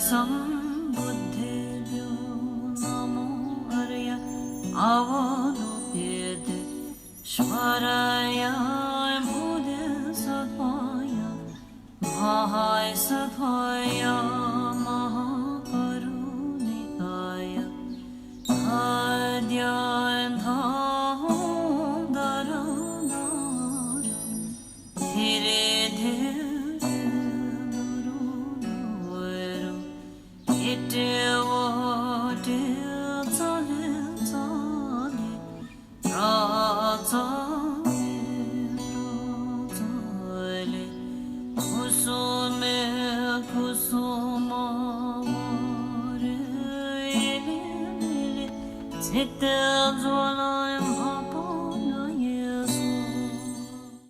Sambuddhebhyo Namo Arya Avalokite Shvaraya Bodhisattvaya Mahasattvaya Mahakarunikaya Adyan Dham Dharam Dharam Dhire Dhire Nuru Ite Vote Tsale Tsale Ratsale Ratsale Kusume Kusuma Vare Ele Ele Zikte